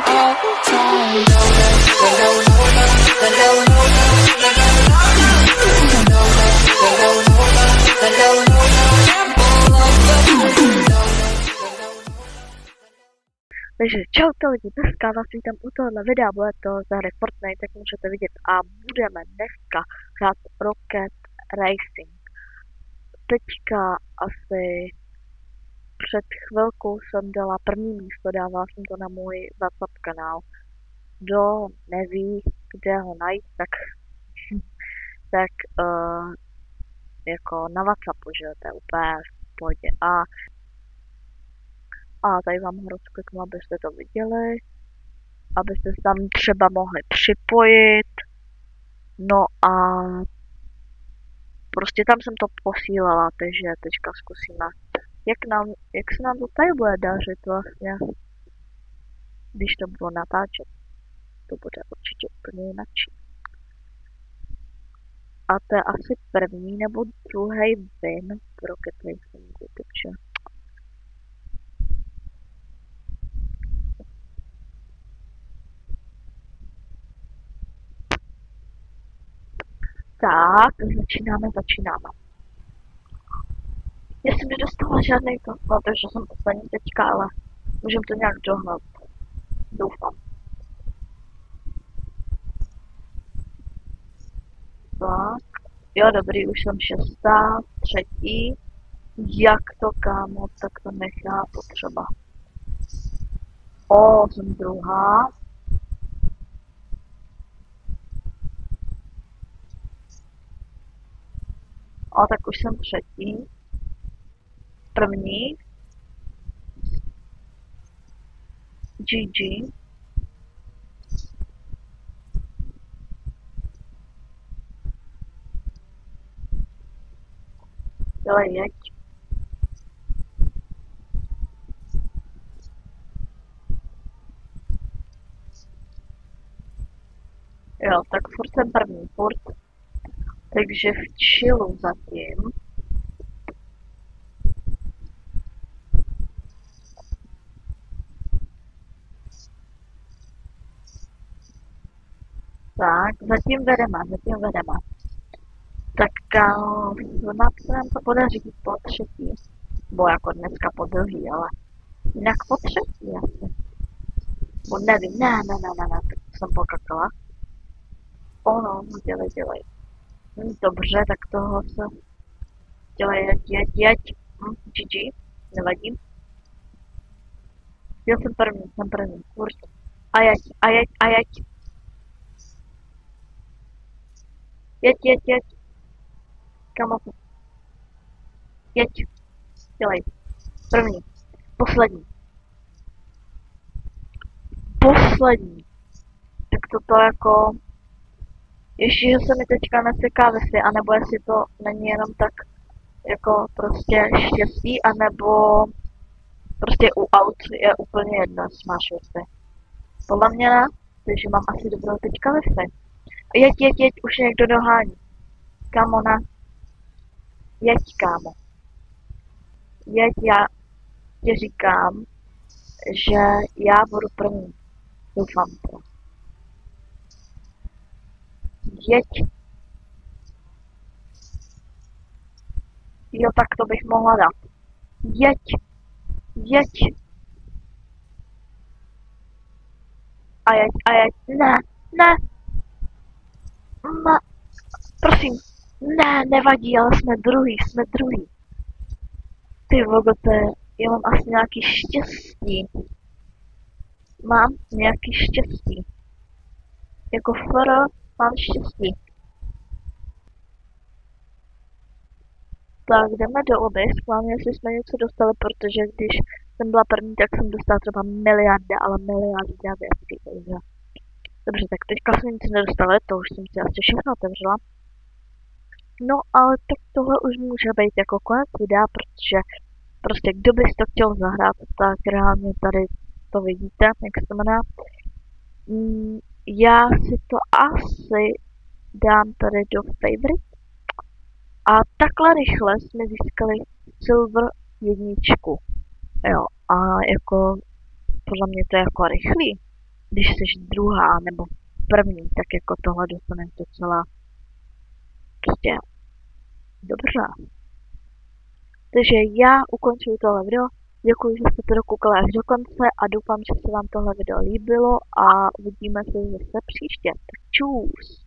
all the time. Takže čaute lidi, dneska vás vítám u tohohle videa, bude to za hry Fortnite, jak můžete vidět, a budeme dneska hrát Rocket Racing. Teďka asi před chvilkou jsem dala první místo, dávala jsem to na můj WhatsApp kanál. Kdo neví, kde ho najít, tak jako na WhatsAppu, že to je úplně v pohodě. A tady vám ho rozkliknu, abyste to viděli, abyste se tam třeba mohli připojit. No a prostě tam jsem to posílala, takže teďka zkusíme, jak se nám to tady bude dařit vlastně, když to budu natáčet. To bude určitě úplně jináčí. A to je asi první nebo druhý win v Rocket Racingu, takže tak, začínáme. Já jsem nedostala žádný to, protože jsem poslední teďka, ale můžem to nějak dohnat. Doufám. Tak, jo dobrý, už jsem 6. 3. Jak to, kámo, tak to nechápu třeba. Jsem 2. Tak už jsem 3. 1. GG. Dělej, jeď. Jo, tak furt jsem 1. Takže v chillu zatím. Tak, zatím vedeme. Tak snad se nám to podaří po 3. Bo jako dneska po 2, ale jinak po 3 asi. Bo nevím, ne, tak jsem pokakala. No, dělej. Dobře, tak toho se dělej, jeď. GG, nevadí. Já jsem první, furt. A jeď. Jeď. Kamo. Jeď. Dělej. První. Poslední. Tak to jako... Ještě, že se mi teďka neseká Wi-Fi, anebo jestli to není jenom tak jako prostě štěstí, anebo prostě u aut je úplně jedno, jestli máš Wi-Fi. Podle mě ne, takže mám asi dobrou teďka Wi-Fi. Jeď, už někdo dohání. Kámo, ne. Jeď, kámo. Jeď, já ti říkám, že já budu první. Doufám to. Jeď. Jo, tak to bych mohla dát. Jeď. A jeď. Ne. Prosím. Ne, nevadí, ale jsme druhý. Ty vogote, já mám asi nějaký štěstí. Mám nějaký štěstí. Jako mám štěstí. Tak jdeme do lobby, schválně, jestli jsme něco dostali, protože když jsem byla první, tak jsem dostala třeba miliarda věcí, takže... Dobře, tak teďka jsme nic nedostali, to už jsem si asi všechno otevřela. No ale tak tohle už může být jako konec videa, protože prostě kdo by si to chtěl zahrát, tak reálně tady to vidíte, jak se to jmenuje. Já si to asi dám tady do favorite. A takhle rychle jsme získali silver 1. Jo, a jako podle mě to je jako rychlý. když jsi druhá nebo první, tak jako tohle dostaneš docela prostě dobře. Takže já ukončuju tohle video, děkuji, že jste to dokoukali až do konce a doufám, že se vám tohle video líbilo a uvidíme se zase příště. Tak čus!